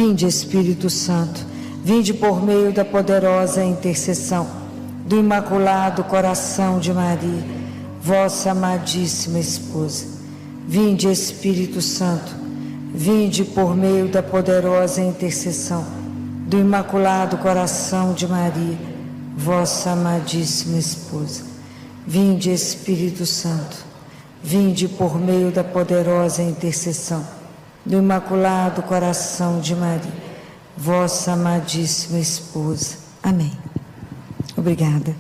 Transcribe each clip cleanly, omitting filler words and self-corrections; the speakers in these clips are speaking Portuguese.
Vinde, Espírito Santo, vinde por meio da poderosa intercessão do Imaculado Coração de Maria, vossa amadíssima esposa. Vinde, Espírito Santo, vinde por meio da poderosa intercessão do Imaculado Coração de Maria, vossa amadíssima esposa. Vinde, Espírito Santo, vinde por meio da poderosa intercessão do Imaculado Coração de Maria, vossa amadíssima esposa. Amém. Obrigada.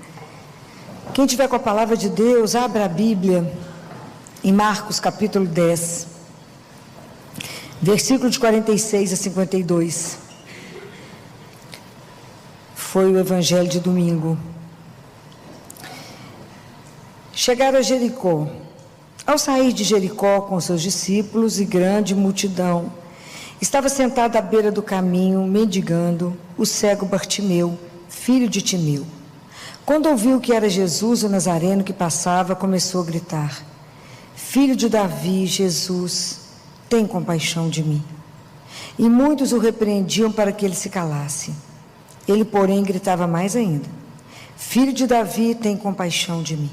Quem tiver com a palavra de Deus, abra a Bíblia em Marcos capítulo 10, versículo de 46 a 52. Foi o evangelho de domingo. Chegaram a Jericó. Ao sair de Jericó com seus discípulos e grande multidão, estava sentado à beira do caminho, mendigando, o cego Bartimeu, filho de Timeu. Quando ouviu que era Jesus o Nazareno que passava, começou a gritar: Filho de Davi, Jesus, tem compaixão de mim. E muitos o repreendiam para que ele se calasse. Ele, porém, gritava mais ainda: Filho de Davi, tem compaixão de mim.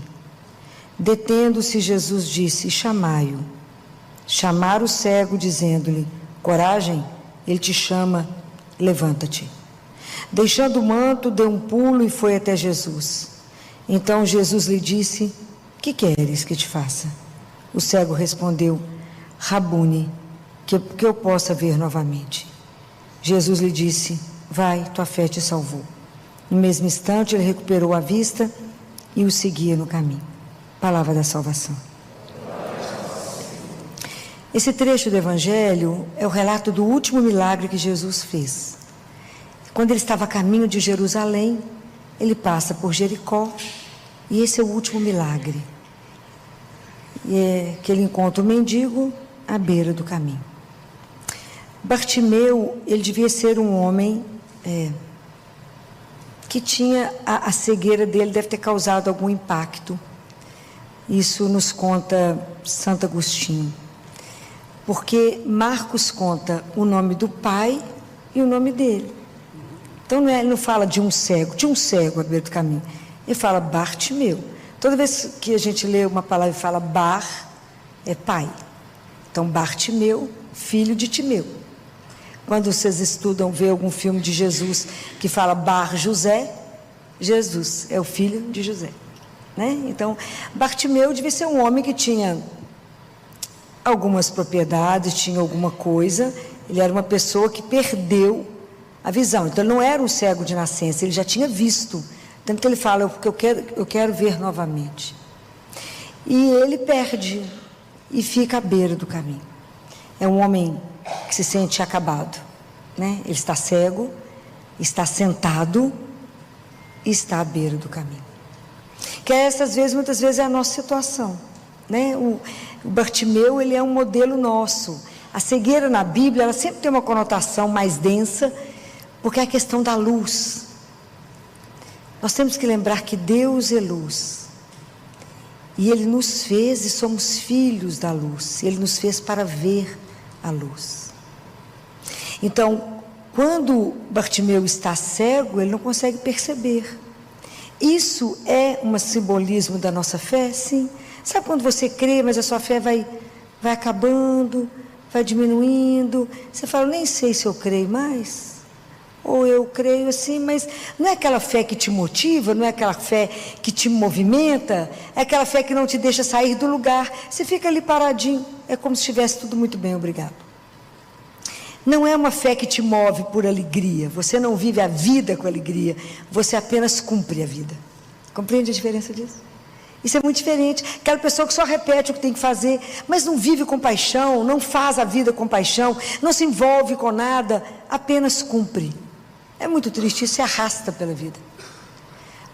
Detendo-se, Jesus disse: chamai-o. Chamaram o cego, dizendo-lhe: coragem, ele te chama, levanta-te. Deixando o manto, deu um pulo e foi até Jesus. Então Jesus lhe disse: que queres que te faça? O cego respondeu: Rabune, que eu possa ver novamente. Jesus lhe disse: vai, tua fé te salvou. No mesmo instante ele recuperou a vista e o seguia no caminho. Palavra da salvação. Esse trecho do Evangelho é o relato do último milagre que Jesus fez. Quando ele estava a caminho de Jerusalém, ele passa por Jericó, e esse é o último milagre. E é que ele encontra o mendigo à beira do caminho. Bartimeu, ele devia ser um homem que tinha a cegueira dele, deve ter causado algum impacto. Isso nos conta Santo Agostinho, porque Marcos conta o nome do pai e o nome dele. Então ele não fala de um cego, tinha um cego à beira do caminho, ele fala Bartimeu. Toda vez que a gente lê uma palavra e fala Bar, é pai. Então Bartimeu, filho de Timeu. Quando vocês estudam, vê algum filme de Jesus que fala Bar José, Jesus é o filho de José. Então, Bartimeu devia ser um homem que tinha algumas propriedades, tinha alguma coisa. Ele era uma pessoa que perdeu a visão. Então, ele não era um cego de nascença, ele já tinha visto. Tanto que ele fala: eu quero ver novamente. E ele perde e fica à beira do caminho. É um homem que se sente acabado. Ele está cego, está sentado e está à beira do caminho. Que muitas vezes é a nossa situação, O Bartimeu, ele é um modelo nosso. A cegueira na Bíblia, ela sempre tem uma conotação mais densa, porque é a questão da luz. Nós temos que lembrar que Deus é luz, e Ele nos fez e somos filhos da luz. Ele nos fez para ver a luz. Então, quando Bartimeu está cego, ele não consegue perceber. Isso é um simbolismo da nossa fé? Sim. Sabe quando você crê, mas a sua fé vai acabando, vai diminuindo? Você fala: nem sei se eu creio mais. Ou eu creio assim, mas não é aquela fé que te motiva, não é aquela fé que te movimenta, é aquela fé que não te deixa sair do lugar. Você fica ali paradinho, é como se estivesse tudo muito bem, obrigado. Não é uma fé que te move por alegria, você não vive a vida com alegria, você apenas cumpre a vida. Compreende a diferença disso? Isso é muito diferente. Aquela pessoa que só repete o que tem que fazer, mas não vive com paixão, não faz a vida com paixão, não se envolve com nada, apenas cumpre. É muito triste, isso se arrasta pela vida.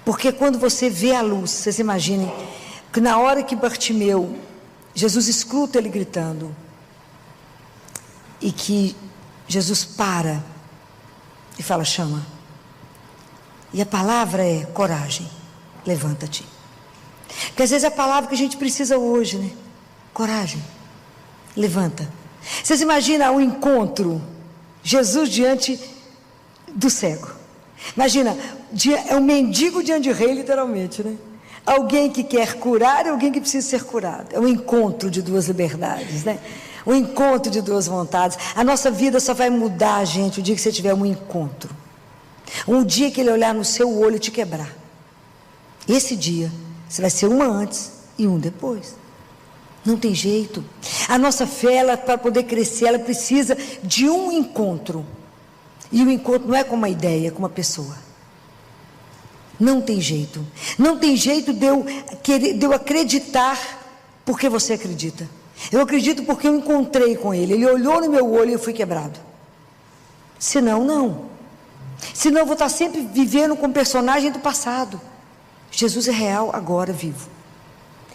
Porque quando você vê a luz, vocês imaginem que na hora que Bartimeu, Jesus escuta ele gritando, e que Jesus para e fala: chama. E a palavra é coragem, levanta-te. Porque às vezes é a palavra que a gente precisa hoje, Coragem, levanta. Vocês imaginam o encontro Jesus diante do cego. Imagina, é um mendigo diante de rei, literalmente, né? Alguém que quer curar e alguém que precisa ser curado. É um encontro de duas liberdades, né? Um encontro de duas vontades. A nossa vida só vai mudar, gente, o dia que você tiver um encontro. Um dia que ele olhar no seu olho e te quebrar. Esse dia, você vai ser um antes e um depois. Não tem jeito. A nossa fé, ela, para poder crescer, ela precisa de um encontro. E o encontro não é com uma ideia, é com uma pessoa. Não tem jeito. Não tem jeito de eu acreditar porque você acredita. Eu acredito porque eu encontrei com ele. Ele olhou no meu olho e eu fui quebrado. Senão, não. Senão eu vou estar sempre vivendo com o personagem do passado. Jesus é real, agora, vivo.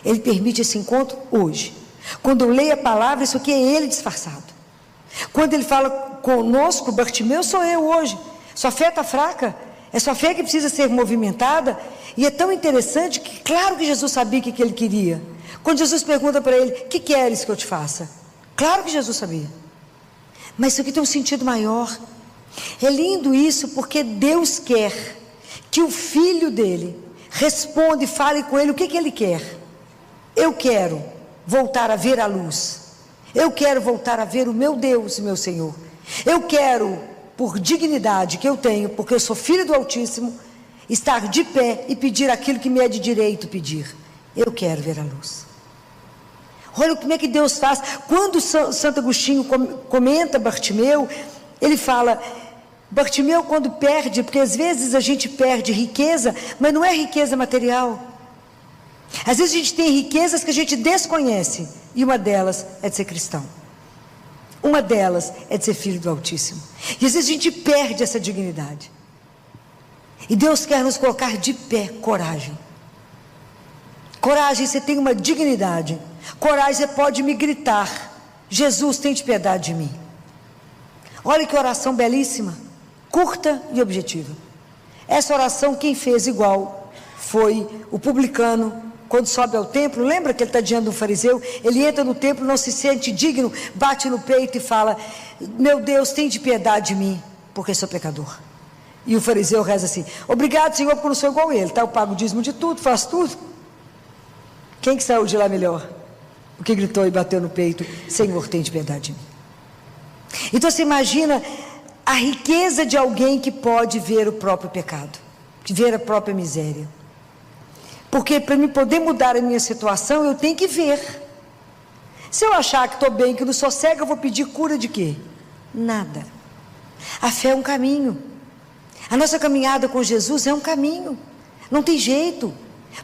Ele permite esse encontro hoje. Quando eu leio a palavra, isso aqui é ele disfarçado. Quando ele fala conosco, Bartimeu, sou eu hoje. Sua fé está fraca. É sua fé que precisa ser movimentada. E é tão interessante que, claro que Jesus sabia o que ele queria. Quando Jesus pergunta para ele, o que queres que eu te faça? Claro que Jesus sabia. Mas isso aqui tem um sentido maior. É lindo isso, porque Deus quer que o filho dele responda e fale com ele o que ele quer. Eu quero voltar a ver a luz. Eu quero voltar a ver o meu Deus e meu Senhor. Eu quero, por dignidade que eu tenho, porque eu sou filho do Altíssimo, estar de pé e pedir aquilo que me é de direito pedir. Eu quero ver a luz. Olha como é que Deus faz. Quando Santo Agostinho comenta Bartimeu, ele fala, Bartimeu quando perde, porque às vezes a gente perde riqueza, mas não é riqueza material. Às vezes a gente tem riquezas que a gente desconhece, e uma delas é de ser cristão. Uma delas é de ser filho do Altíssimo. E às vezes a gente perde essa dignidade. E Deus quer nos colocar de pé, coragem. Coragem, você tem uma dignidade. Coragem, você pode me gritar, Jesus, tem piedade de mim. Olha que oração belíssima, curta e objetiva. Essa oração quem fez igual foi o publicano. Quando sobe ao templo, lembra que ele está diante de um fariseu? Ele entra no templo, não se sente digno, bate no peito e fala, meu Deus, tem de piedade de mim, porque sou pecador. E o fariseu reza assim, obrigado Senhor, porque eu não sou igual a ele, tá? Eu pago o dízimo de tudo, faço tudo. Quem que saiu de lá melhor? O que gritou e bateu no peito, Senhor, tem de piedade de mim. Então você imagina a riqueza de alguém que pode ver o próprio pecado, que ver a própria miséria. Porque para mim poder mudar a minha situação, eu tenho que ver. Se eu achar que estou bem, que não sou cega, eu vou pedir cura de quê? Nada. A fé é um caminho. A nossa caminhada com Jesus é um caminho. Não tem jeito.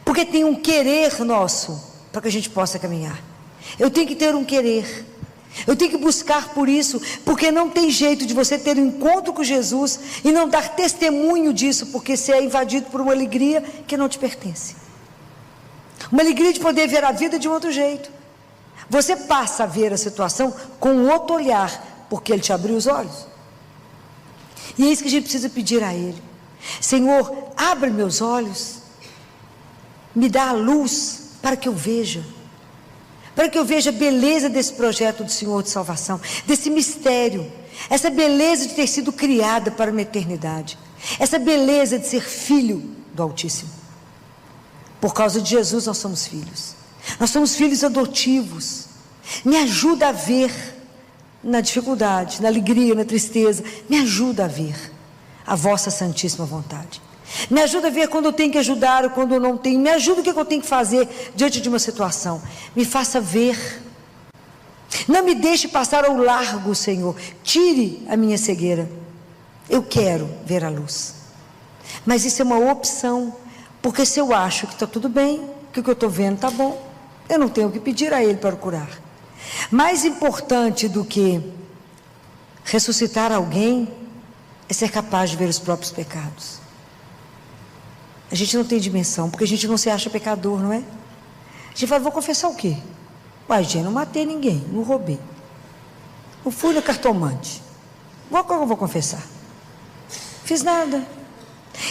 Porque tem um querer nosso, para que a gente possa caminhar. Eu tenho que ter um querer. Eu tenho que buscar por isso, porque não tem jeito de você ter um encontro com Jesus e não dar testemunho disso, porque você é invadido por uma alegria que não te pertence. Uma alegria de poder ver a vida de um outro jeito. Você passa a ver a situação com um outro olhar, porque Ele te abriu os olhos. E é isso que a gente precisa pedir a Ele. Senhor, abre meus olhos, me dá a luz para que eu veja. Para que eu veja a beleza desse projeto do Senhor de salvação, desse mistério, essa beleza de ter sido criada para uma eternidade, essa beleza de ser filho do Altíssimo. Por causa de Jesus nós somos filhos adotivos. Me ajuda a ver na dificuldade, na alegria, na tristeza, me ajuda a ver a vossa santíssima vontade. Me ajuda a ver quando eu tenho que ajudar ou quando eu não tenho. Me ajuda o que eu tenho que fazer diante de uma situação. Me faça ver. Não me deixe passar ao largo, Senhor. Tire a minha cegueira. Eu quero ver a luz. Mas isso é uma opção. Porque se eu acho que está tudo bem, que o que eu estou vendo está bom, eu não tenho que pedir a Ele para curar. Mais importante do que ressuscitar alguém é ser capaz de ver os próprios pecados. A gente não tem dimensão, porque a gente não se acha pecador, não é? A gente fala, vou confessar o quê? Uai, gente, não matei ninguém, não roubei, não fui no cartomante. Qual que eu vou confessar? Fiz nada.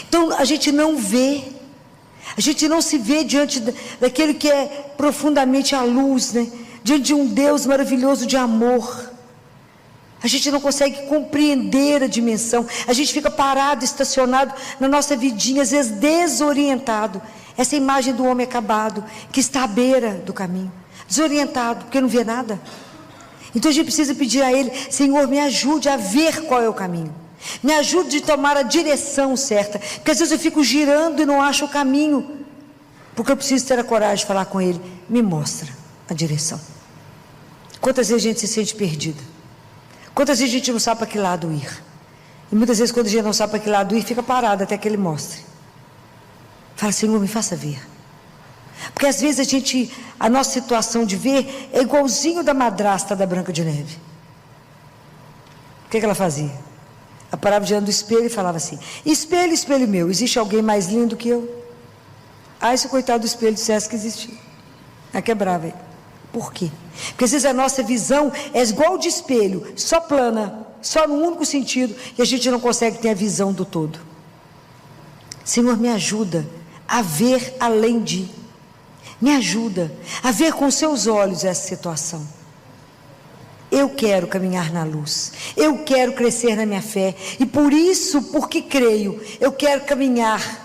Então a gente não vê, a gente não se vê diante daquele que é profundamente a luz, né? Diante de um Deus maravilhoso de amor. A gente não consegue compreender a dimensão. A gente fica parado, estacionado na nossa vidinha, às vezes desorientado. Essa imagem do homem acabado, que está à beira do caminho, desorientado, porque não vê nada. Então a gente precisa pedir a Ele: Senhor, me ajude a ver qual é o caminho. Me ajude a tomar a direção certa. Porque às vezes eu fico girando e não acho o caminho. Porque eu preciso ter a coragem de falar com Ele: me mostra a direção. Quantas vezes a gente se sente perdida? Quantas vezes a gente não sabe para que lado ir? E muitas vezes quando a gente não sabe para que lado ir, fica parado até que Ele mostre. Fala: Senhor, me faça ver. Porque às vezes a nossa situação de ver é igualzinho da madrasta da Branca de Neve. O que ela fazia? Ela parava diante do espelho e falava assim: espelho, espelho meu, existe alguém mais lindo que eu? Ah, esse coitado do espelho dissesse que existia. Ela quebrava ele. Por quê? Porque às vezes a nossa visão é igual de espelho, só plana, só no único sentido, e a gente não consegue ter a visão do todo. Senhor, me ajuda a ver além de. Me ajuda a ver com seus olhos essa situação. Eu quero caminhar na luz. Eu quero crescer na minha fé. E por isso, porque creio, eu quero caminhar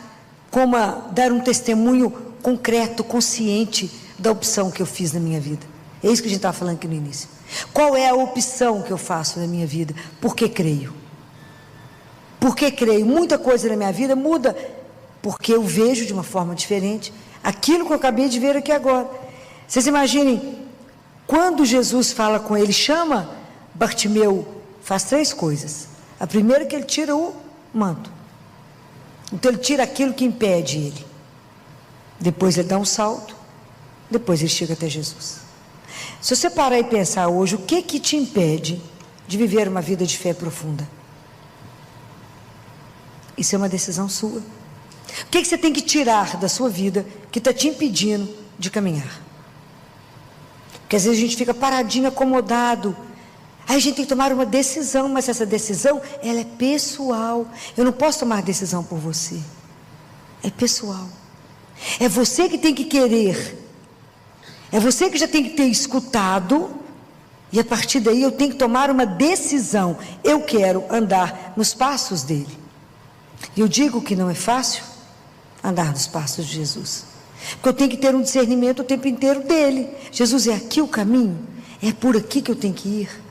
dar um testemunho concreto, consciente da opção que eu fiz na minha vida. É isso que a gente estava falando aqui no início. Qual é a opção que eu faço na minha vida? Porque creio. Porque creio. Muita coisa na minha vida muda porque eu vejo de uma forma diferente aquilo que eu acabei de ver aqui agora. Vocês imaginem, quando Jesus fala com ele, chama Bartimeu, faz 3 coisas. A primeira é que ele tira o manto. Então ele tira aquilo que impede ele. Depois ele dá um salto. Depois ele chega até Jesus. Se você parar e pensar hoje, o que te impede de viver uma vida de fé profunda? Isso é uma decisão sua. O que você tem que tirar da sua vida que está te impedindo de caminhar? Porque às vezes a gente fica paradinho, acomodado. Aí a gente tem que tomar uma decisão, mas essa decisão, ela é pessoal. Eu não posso tomar decisão por você. É pessoal. É você que tem que querer. É você que já tem que ter escutado. E a partir daí eu tenho que tomar uma decisão. Eu quero andar nos passos dele. E eu digo que não é fácil andar nos passos de Jesus. Porque eu tenho que ter um discernimento o tempo inteiro dele. Jesus, é aqui o caminho? É por aqui que eu tenho que ir?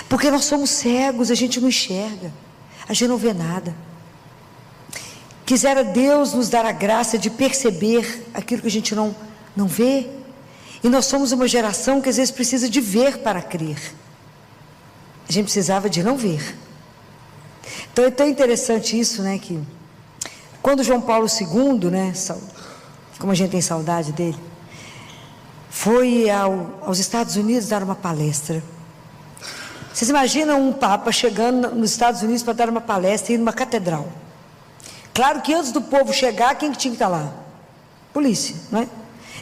Porque nós somos cegos, a gente não enxerga, a gente não vê nada. Quisera Deus nos dar a graça de perceber aquilo que a gente não vê. E nós somos uma geração que às vezes precisa de ver para crer. A gente precisava de não ver. Então é tão interessante isso, né, que quando João Paulo II, né, como a gente tem saudade dele, foi aos Estados Unidos dar uma palestra. Vocês imaginam um papa chegando nos Estados Unidos para dar uma palestra e ir numa catedral? Claro que antes do povo chegar, quem que tinha que estar lá? Polícia, não é?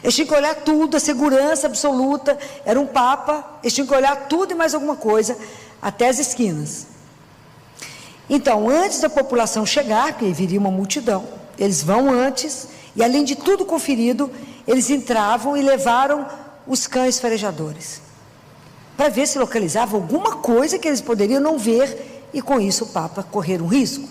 Eles tinham que olhar tudo, a segurança absoluta. Era um papa, eles tinham que olhar tudo e mais alguma coisa, até as esquinas. Então, antes da população chegar, porque viria uma multidão, eles vão antes, e além de tudo conferido, eles entravam e levaram os cães farejadores, para ver se localizava alguma coisa que eles poderiam não ver, e com isso o Papa correr um risco.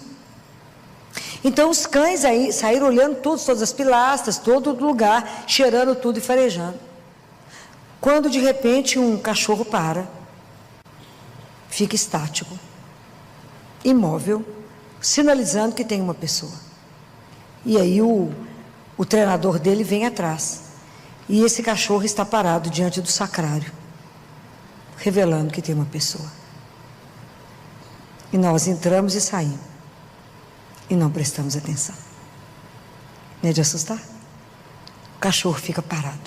Então os cães aí saíram olhando todas as pilastras, todo lugar, cheirando tudo e farejando. Quando de repente um cachorro fica estático, imóvel, sinalizando que tem uma pessoa. E aí o treinador dele vem atrás, e esse cachorro está parado diante do sacrário, revelando que tem uma pessoa. E nós entramos e saímos, e não prestamos atenção. Não é de assustar? O cachorro fica parado,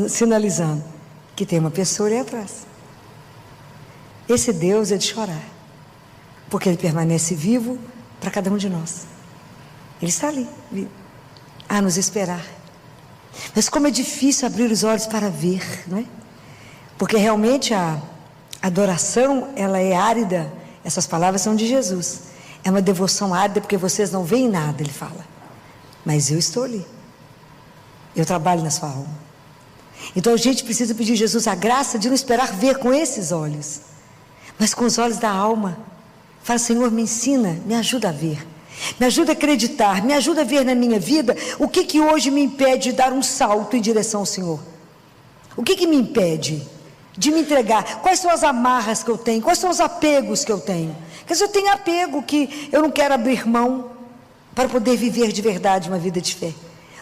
sinalizando que tem uma pessoa ali atrás. Esse Deus é de chorar, porque Ele permanece vivo para cada um de nós. Ele está ali, vivo, a nos esperar. Mas como é difícil abrir os olhos para ver, não é? Porque realmente a adoração, ela é árida. Essas palavras são de Jesus. É uma devoção árida, porque vocês não veem nada, Ele fala. Mas eu estou ali. Eu trabalho na sua alma. Então a gente precisa pedir a Jesus a graça de não esperar ver com esses olhos, mas com os olhos da alma. Fala: Senhor, me ensina, me ajuda a ver, me ajuda a acreditar, me ajuda a ver na minha vida o que hoje me impede de dar um salto em direção ao Senhor. O que me impede de me entregar? Quais são as amarras que eu tenho? Quais são os apegos que eu tenho? Quer dizer, eu tenho apego que eu não quero abrir mão para poder viver de verdade uma vida de fé.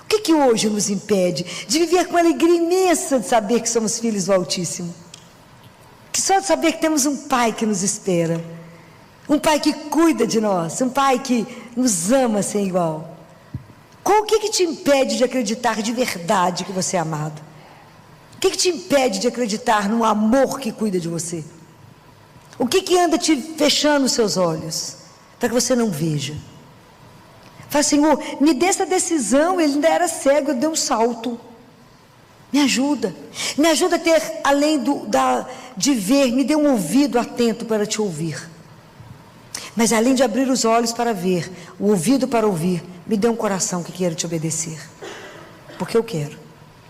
O que hoje nos impede de viver com alegria imensa de saber que somos filhos do Altíssimo? Que só de saber que temos um Pai que nos espera, um Pai que cuida de nós, um Pai que nos ama sem igual. O que te impede de acreditar de verdade que você é amado? O que te impede de acreditar no amor que cuida de você? O que anda te fechando os seus olhos para que você não veja? Fala: Senhor, me dê essa decisão. Ele ainda era cego, eu dei um salto. Me ajuda a ter, além de ver, me dê um ouvido atento para te ouvir. Mas além de abrir os olhos para ver, o ouvido para ouvir, me dê um coração que queira te obedecer. Porque eu quero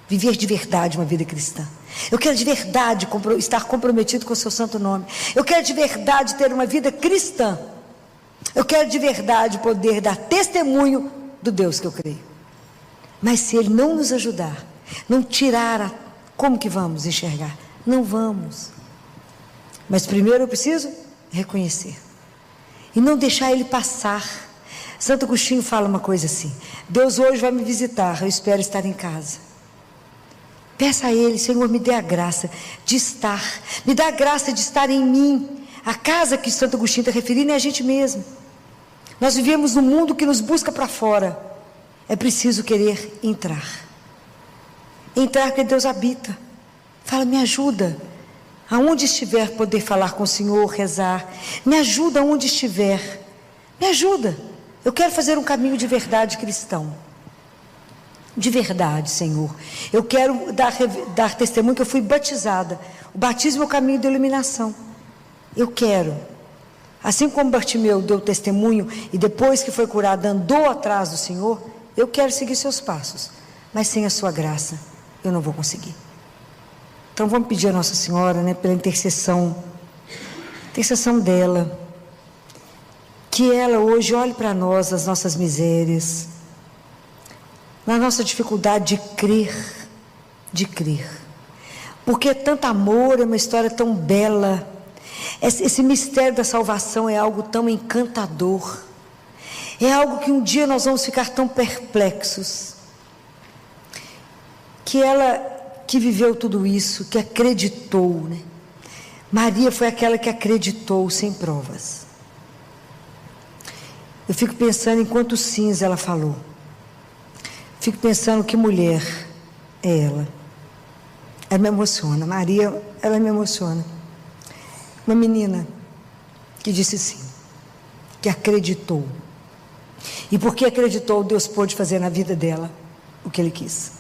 viver de verdade uma vida cristã. Eu quero de verdade estar comprometido com o seu santo nome. Eu quero de verdade ter uma vida cristã. Eu quero de verdade poder dar testemunho do Deus que eu creio. Mas se Ele não nos ajudar, não tirar, como que vamos enxergar? Não vamos. Mas primeiro eu preciso reconhecer e não deixar Ele passar. Santo Agostinho fala uma coisa assim: Deus hoje vai me visitar, eu espero estar em casa. Peça a Ele: Senhor, me dê a graça de estar, me dá a graça de estar em mim. A casa que Santo Agostinho está referindo é a gente mesmo. Nós vivemos num mundo que nos busca para fora. É preciso querer entrar porque Deus habita. Fala: me ajuda, aonde estiver, poder falar com o Senhor, rezar. Me ajuda aonde estiver, me ajuda. Eu quero fazer um caminho de verdade cristão. De verdade, Senhor. Eu quero dar testemunho que eu fui batizada. O batismo é o caminho da iluminação. Eu quero, assim como Bartimeu deu testemunho e depois que foi curado andou atrás do Senhor, eu quero seguir seus passos, mas sem a sua graça eu não vou conseguir. Então vamos pedir a Nossa Senhora, pela intercessão dela, que ela hoje olhe para nós, as nossas misérias, na nossa dificuldade de crer, porque tanto amor é uma história tão bela. Esse mistério da salvação é algo tão encantador, é algo que um dia nós vamos ficar tão perplexos, que ela que viveu tudo isso, que acreditou, Maria foi aquela que acreditou sem provas. Eu fico pensando em quantos sims ela falou, fico pensando que mulher é ela. Ela me emociona, Maria, ela me emociona. Uma menina que disse sim, que acreditou. E porque acreditou, Deus pôde fazer na vida dela o que Ele quis.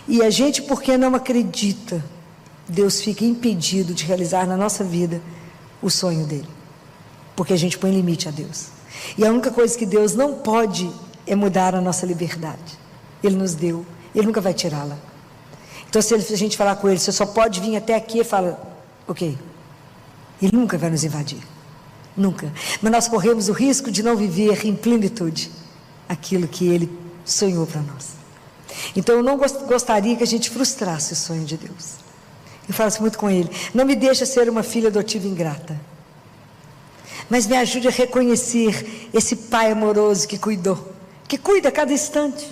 E a gente, porque não acredita, Deus fica impedido de realizar na nossa vida o sonho dEle. Porque a gente põe limite a Deus. E a única coisa que Deus não pode é mudar a nossa liberdade. Ele nos deu, Ele nunca vai tirá-la. Então se a gente falar com Ele: você só pode vir até aqui, Ele fala: ok. Ele nunca vai nos invadir, nunca. Mas nós corremos o risco de não viver em plenitude aquilo que Ele sonhou para nós. Então eu não gostaria que a gente frustrasse o sonho de Deus. Eu falo assim muito com Ele: não me deixa ser uma filha adotiva ingrata, mas me ajude a reconhecer esse Pai amoroso que cuida a cada instante,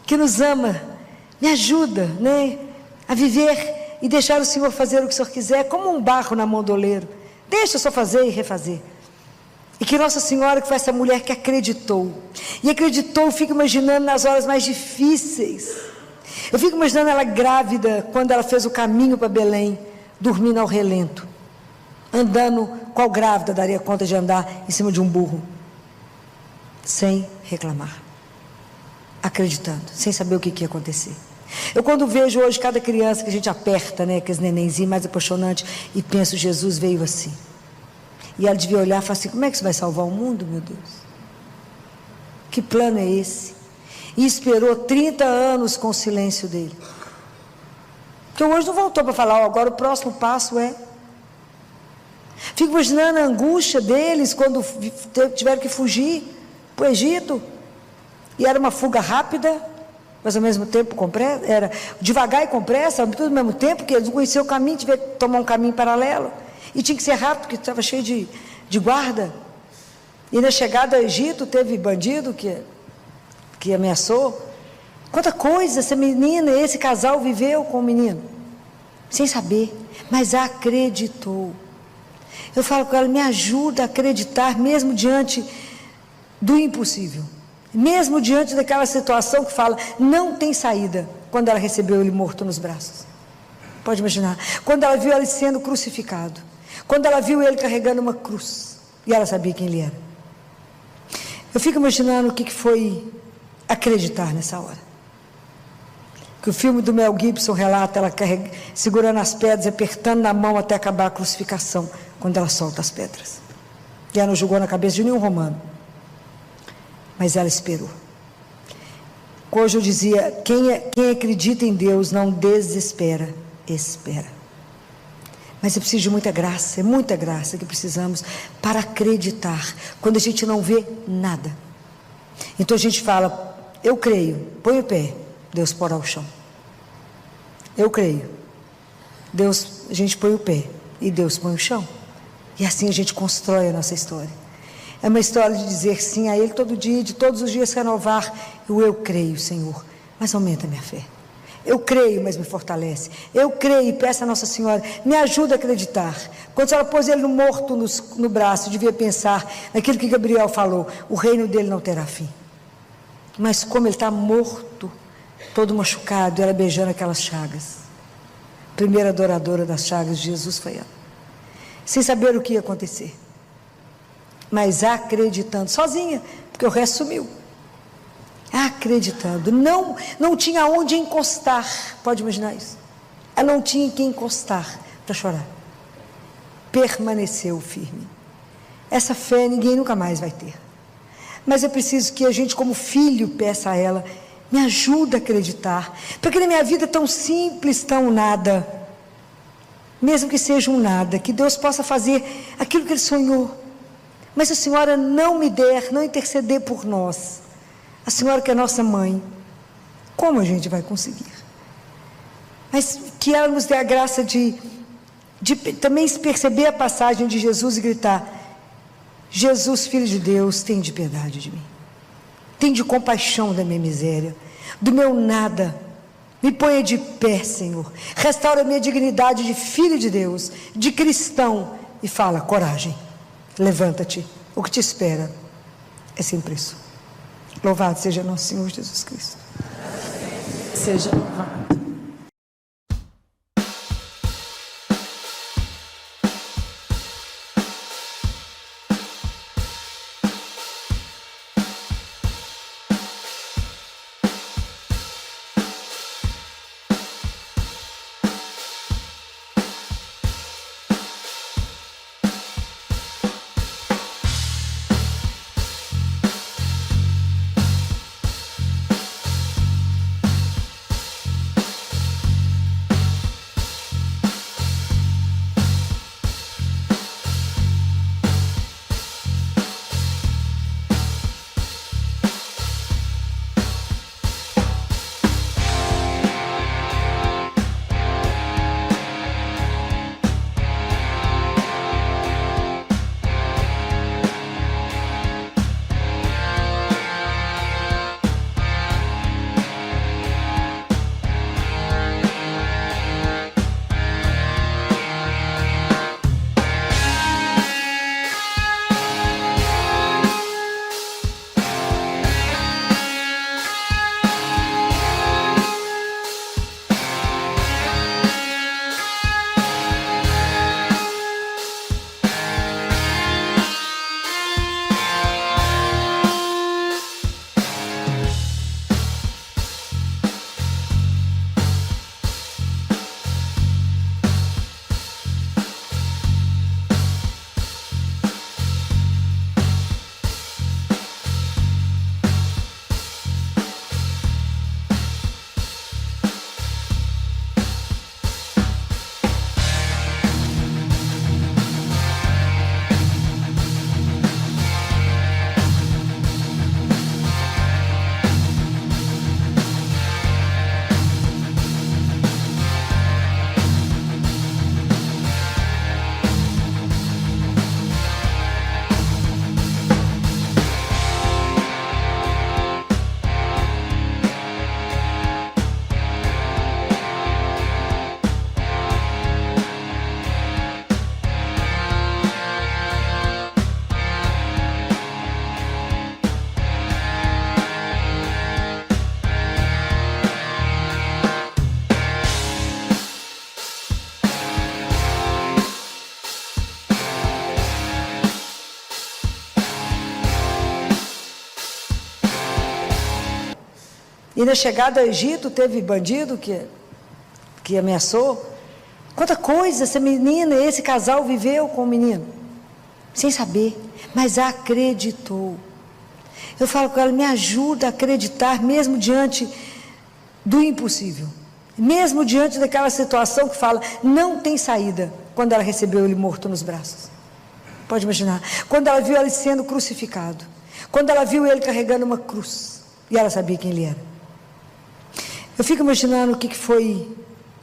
que nos ama. Me ajuda, a viver e deixar o Senhor fazer o que o Senhor quiser, como um barro na mão do oleiro. Deixa eu só fazer e refazer. E que Nossa Senhora, que foi essa mulher que acreditou, e acreditou, eu fico imaginando nas horas mais difíceis. Eu fico imaginando ela grávida, quando ela fez o caminho para Belém, dormindo ao relento, andando. Qual grávida daria conta de andar em cima de um burro? Sem reclamar, acreditando, sem saber o que ia acontecer. Eu quando vejo hoje cada criança que a gente aperta, aqueles nenenzinhos mais apaixonantes, e penso: Jesus veio assim. E ela devia olhar e falar assim: como é que isso vai salvar o mundo, meu Deus? Que plano é esse? E esperou 30 anos com o silêncio dele. Porque hoje não voltou para falar, agora o próximo passo é. Fico imaginando a angústia deles quando tiveram que fugir para o Egito. E era uma fuga rápida, mas ao mesmo tempo era devagar e com pressa, tudo ao mesmo tempo, porque eles não conheciam o caminho, tiveram que tomar um caminho paralelo. E tinha que ser rápido, porque estava cheio de guarda. E na chegada ao Egito teve bandido que ameaçou. Quanta coisa essa menina, esse casal viveu com o menino, sem saber, mas acreditou. Eu falo com ela, me ajuda a acreditar, mesmo diante do impossível, mesmo diante daquela situação que fala, não tem saída, quando ela recebeu ele morto nos braços. Pode imaginar, quando ela viu ele sendo crucificado, quando ela viu ele carregando uma cruz, e ela sabia quem ele era. Eu fico imaginando o que foi acreditar nessa hora. Que o filme do Mel Gibson relata ela segurando as pedras, apertando na mão até acabar a crucificação, quando ela solta as pedras. E ela não jogou na cabeça de nenhum romano. Mas ela esperou. Hoje eu dizia, quem acredita em Deus não desespera, espera. Mas é preciso de muita graça, é muita graça que precisamos para acreditar, quando a gente não vê nada. Então a gente fala, eu creio, põe o pé, Deus porá o chão. Eu creio, Deus, a gente põe o pé e Deus põe o chão. E assim a gente constrói a nossa história. É uma história de dizer sim a Ele todo dia, de todos os dias renovar. Eu creio, Senhor, mas aumenta a minha fé. Eu creio, mas me fortalece. Eu creio e peço a Nossa Senhora, me ajuda a acreditar. Quando ela pôs ele morto no braço, devia pensar naquilo que Gabriel falou, o reino dele não terá fim. Mas como ele está morto, todo machucado, ela beijando aquelas chagas. Primeira adoradora das chagas de Jesus foi ela. Sem saber o que ia acontecer. Mas acreditando, sozinha, porque o resto sumiu. Acreditando, não tinha onde encostar, pode imaginar isso? Ela não tinha em quem encostar para chorar. Permaneceu firme. Essa fé ninguém nunca mais vai ter. Mas é preciso que a gente, como filho, peça a ela, me ajuda a acreditar, porque na minha vida tão simples, tão nada, mesmo que seja um nada, que Deus possa fazer aquilo que Ele sonhou. Mas a Senhora não me der, não interceder por nós, a Senhora que é nossa mãe, como a gente vai conseguir? Mas que ela nos dê a graça de também perceber a passagem de Jesus e gritar, Jesus, Filho de Deus, tem de piedade de mim. Tem de compaixão da minha miséria, do meu nada. Me ponha de pé, Senhor. Restaura a minha dignidade de filho de Deus, de cristão. E fala, coragem, levanta-te. O que te espera é sem preço. Louvado seja nosso Senhor Jesus Cristo. Seja louvado. E na chegada ao Egito teve bandido que ameaçou. Quanta coisa essa menina, esse casal viveu com o menino, sem saber, mas acreditou. Eu falo com ela, me ajuda a acreditar, mesmo diante do impossível, mesmo diante daquela situação que fala, não tem saída, quando ela recebeu ele morto nos braços. Pode imaginar, quando ela viu ele sendo crucificado, quando ela viu ele carregando uma cruz, e ela sabia quem ele era. Eu fico imaginando o que foi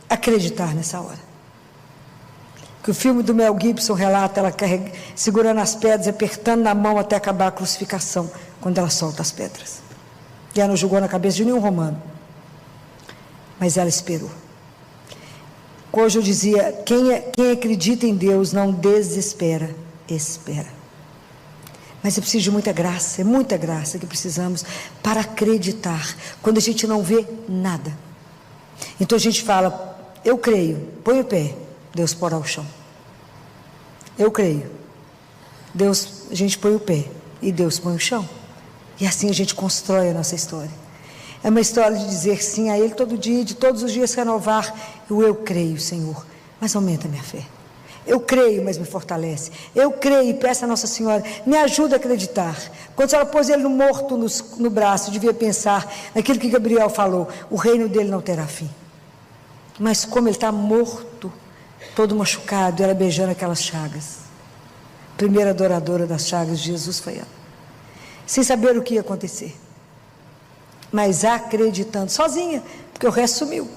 acreditar nessa hora. Que o filme do Mel Gibson relata ela segurando as pedras, apertando na mão até acabar a crucificação, quando ela solta as pedras. E ela não jogou na cabeça de nenhum romano. Mas ela esperou. Hoje eu dizia, quem acredita em Deus não desespera, espera. Mas é preciso de muita graça, é muita graça que precisamos para acreditar, quando a gente não vê nada. Então a gente fala, eu creio, põe o pé, Deus porá o chão. Eu creio, Deus, a gente põe o pé e Deus põe o chão. E assim a gente constrói a nossa história. É uma história de dizer sim a Ele todo dia, de todos os dias renovar, eu creio, Senhor, mas aumenta a minha fé. Eu creio, mas me fortalece. Eu creio e peço a Nossa Senhora, me ajuda a acreditar. Quando a senhora pôs ele morto no braço, devia pensar naquilo que Gabriel falou, o reino dele não terá fim. Mas como ele está morto, todo machucado, ela beijando aquelas chagas. A primeira adoradora das chagas de Jesus foi ela. Sem saber o que ia acontecer. Mas acreditando, sozinha, porque o resto sumiu.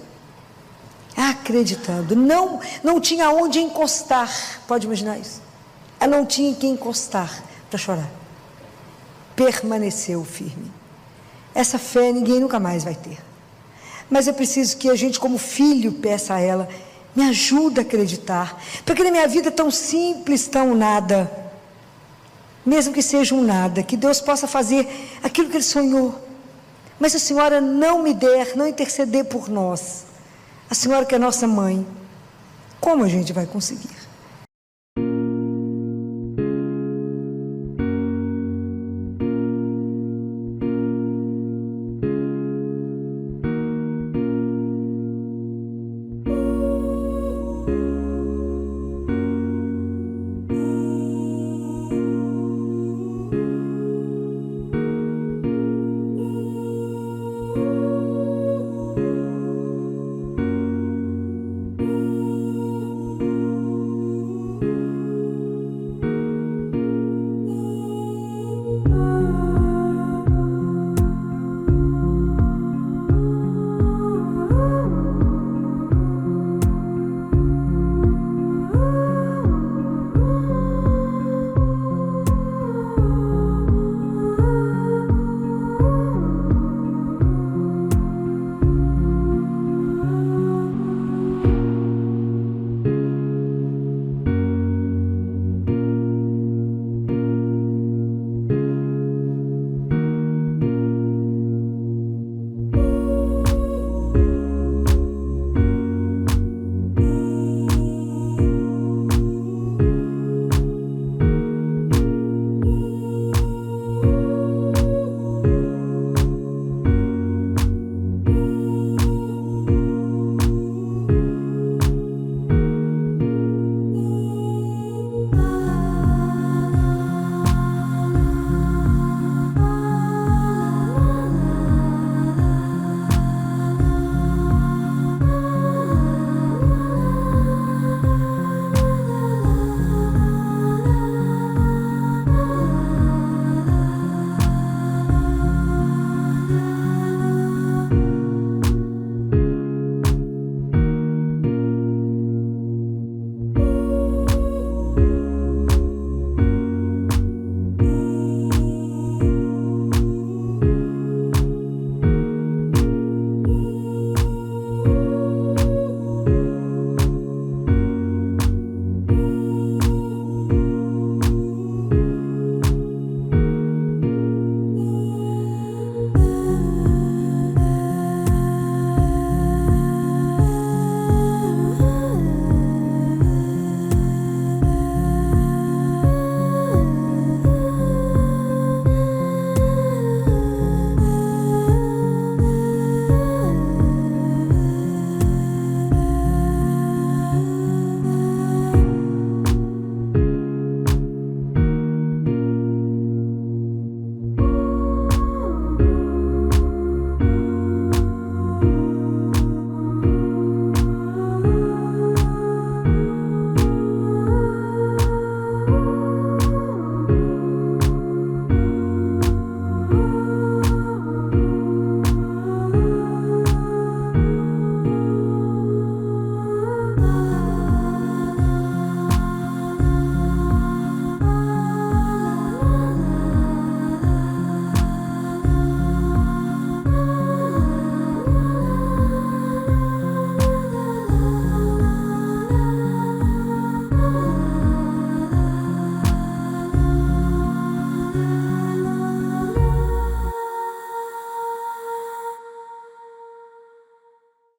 Acreditando, não tinha onde encostar, pode imaginar isso? Ela não tinha quem encostar para chorar. Permaneceu firme. Essa fé ninguém nunca mais vai ter. Mas é preciso que a gente, como filho, peça a ela, me ajuda a acreditar, porque na minha vida tão simples, tão nada, mesmo que seja um nada, que Deus possa fazer aquilo que Ele sonhou. Mas a Senhora não me der, não interceder por nós, a Senhora que é nossa mãe, como a gente vai conseguir?